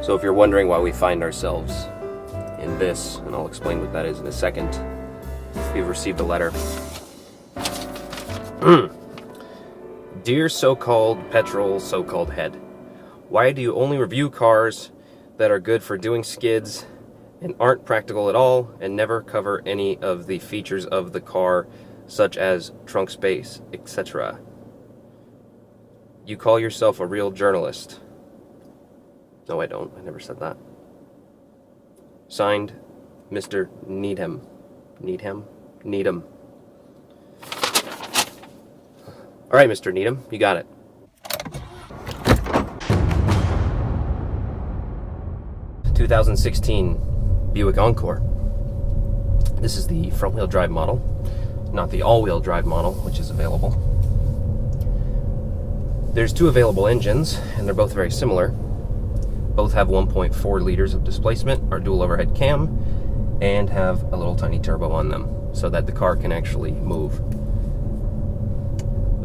So if you're wondering why we find ourselves in this, and I'll explain what that is in a second, we've received a letter. Dear so-called petrol so-called head, why do you only review cars that are good for doing skids and aren't practical at all and never cover any of the features of the car, such as trunk space, etc.? You call yourself a real journalist. No, I don't. I never said that. Signed, Mr. Needham. Needham? Needham. All right, Mr. Needham, you got it. ...2016 Buick Encore. This is the front-wheel drive model, not the all-wheel drive model, which is available. There's two available engines, and they're both very similar. Both have 1.4 liters of displacement, are dual overhead cam, and have a little tiny turbo on them, so that the car can actually move.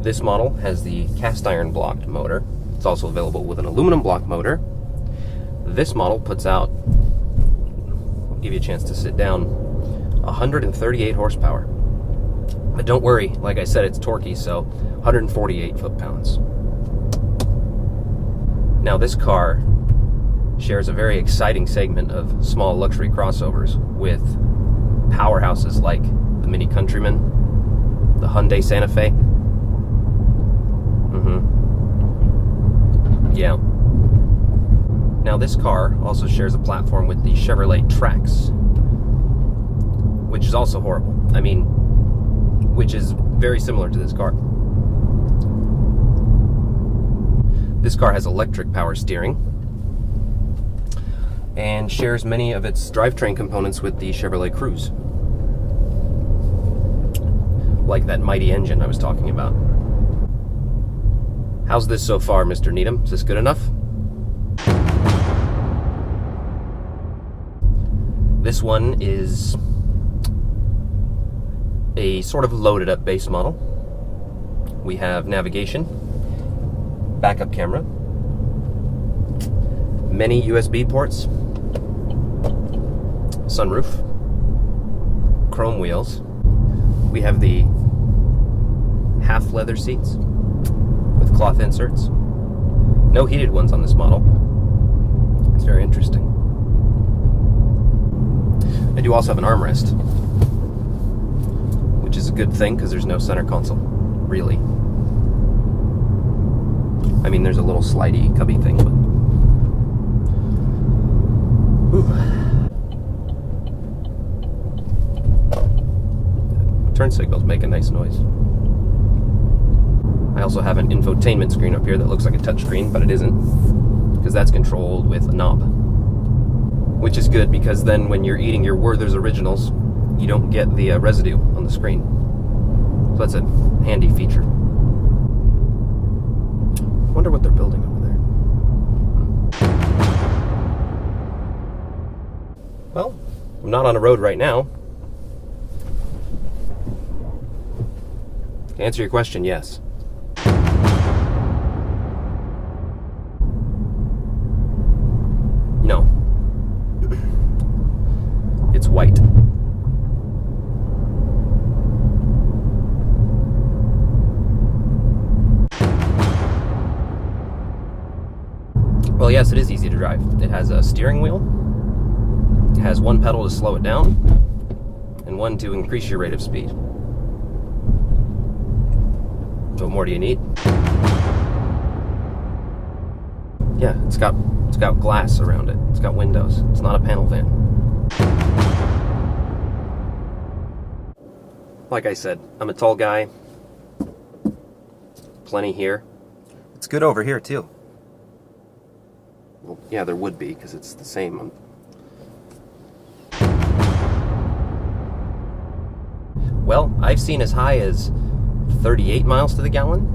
This model has the cast iron blocked motor. It's also available with an aluminum block motor. This model puts out, I'll give you a chance to sit down, 138 horsepower. But don't worry, like I said, it's torquey, so 148 foot-pounds. Now this car shares a very exciting segment of small luxury crossovers with powerhouses like the Mini Countryman, the Hyundai Santa Fe. Yeah. Now this car also shares a platform with the Chevrolet Trax, which is also horrible. I mean, which is very similar to this car. This car has electric power steering and shares many of its drivetrain components with the Chevrolet Cruze, like that mighty engine I was talking about. How's this so far, Mr. Needham? Is this good enough? This one is a sort of loaded up base model. We have navigation, backup camera, many USB ports, sunroof, chrome wheels. We have the half leather seats with cloth inserts. No heated ones on this model. It's very interesting. I do also have an armrest, which is a good thing because there's no center console, really. I mean, there's a little slidey cubby thing, but... Turn signals make a nice noise. I also have an infotainment screen up here that looks like a touchscreen, but it isn't, because that's controlled with a knob. Which is good, because then when you're eating your Werther's Originals, you don't get the residue on the screen. So that's a handy feature. I wonder what they're building over there. Well, I'm not on a road right now. To answer your question, yes. No. It's white. Well, yes, it is easy to drive. It has a steering wheel. It has one pedal to slow it down, and one to increase your rate of speed. What more do you need? Yeah, it's got glass around it. It's got windows. It's not a panel van. Like I said, I'm a tall guy. Plenty here. It's good over here too. Well, yeah, there would be, because it's the same. Well, I've seen as high as 38 miles to the gallon,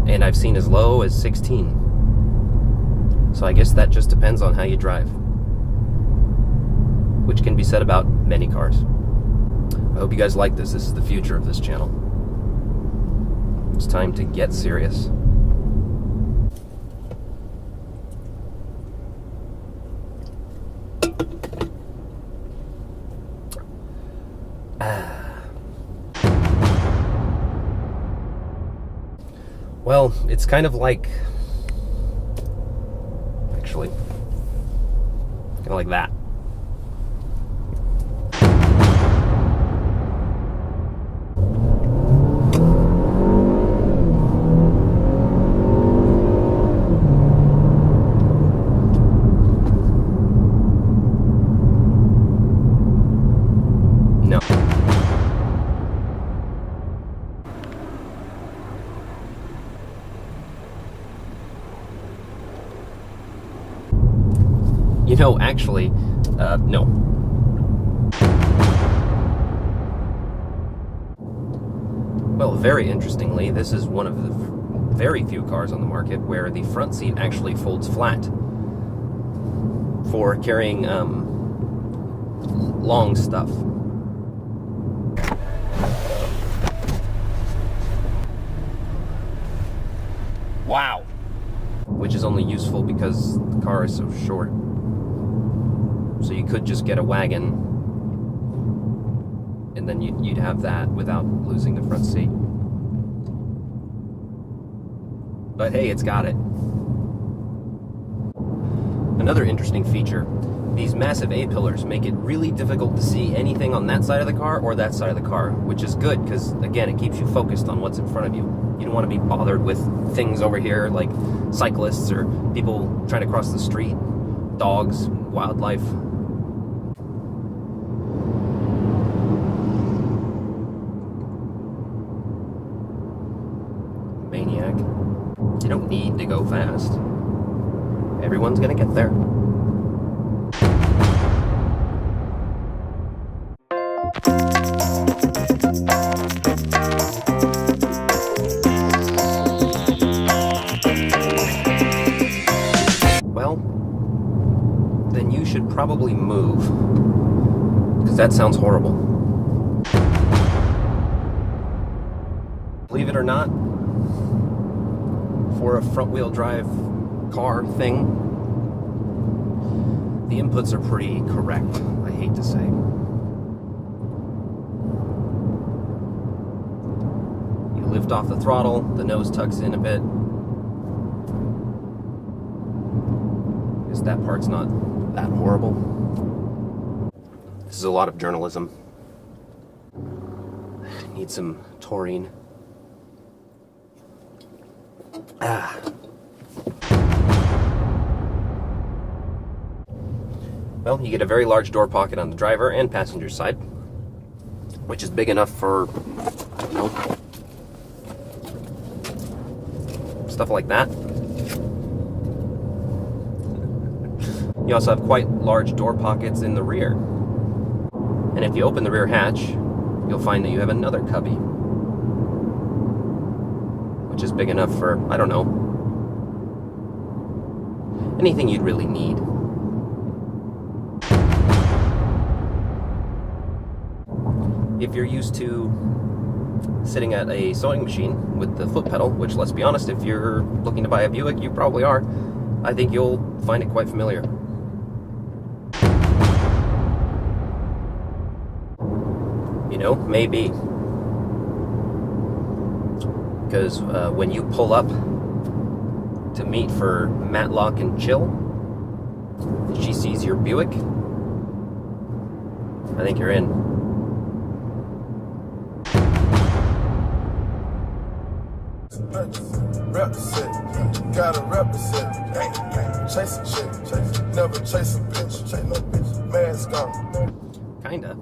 and I've seen as low as 16. So I guess that just depends on how you drive, which can be said about many cars. I hope you guys like this. This is the future of this channel. It's time to get serious. Well, it's kind of like, actually, kind of like that. No. You know, actually, no. Well, very interestingly, this is one of the very few cars on the market where the front seat actually folds flat for carrying long stuff. Wow! Which is only useful because the car is so short. So you could just get a wagon, and then you'd have that without losing the front seat. But hey, it's got it. Another interesting feature, these massive A-pillars make it really difficult to see anything on that side of the car or that side of the car, which is good because, again, it keeps you focused on what's in front of you. You don't want to be bothered with things over here like cyclists or people trying to cross the street, dogs, wildlife. Maniac. You don't need to go fast. Everyone's gonna get there. Well, then you should probably move, because that sounds horrible. Believe it or not, for a front-wheel drive car thing, the inputs are pretty correct, I hate to say. You lift off the throttle, the nose tucks in a bit. Because that part's not that horrible. This is a lot of journalism. Need some taurine. Well, you get a very large door pocket on the driver and passenger side, which is big enough for, you know, stuff like that. You also have quite large door pockets in the rear. And if you open the rear hatch, you'll find that you have another cubby, which is big enough for, I don't know, anything you'd really need. If you're used to sitting at a sewing machine with the foot pedal, which, let's be honest, if you're looking to buy a Buick, you probably are, I think you'll find it quite familiar. You know, maybe. Because when you pull up to meet for Matlock and Chill, she sees your Buick, I think you're in. Represent, gotta represent. Chase a chick, never chase a bitch. Chase no bitch, mask on. Kinda.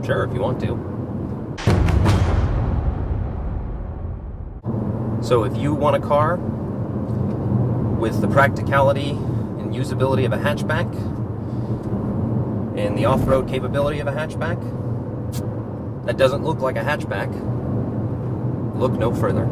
Sure, if you want to. So if you want a car with the practicality and usability of a hatchback and the off-road capability of a hatchback that doesn't look like a hatchback, look no further.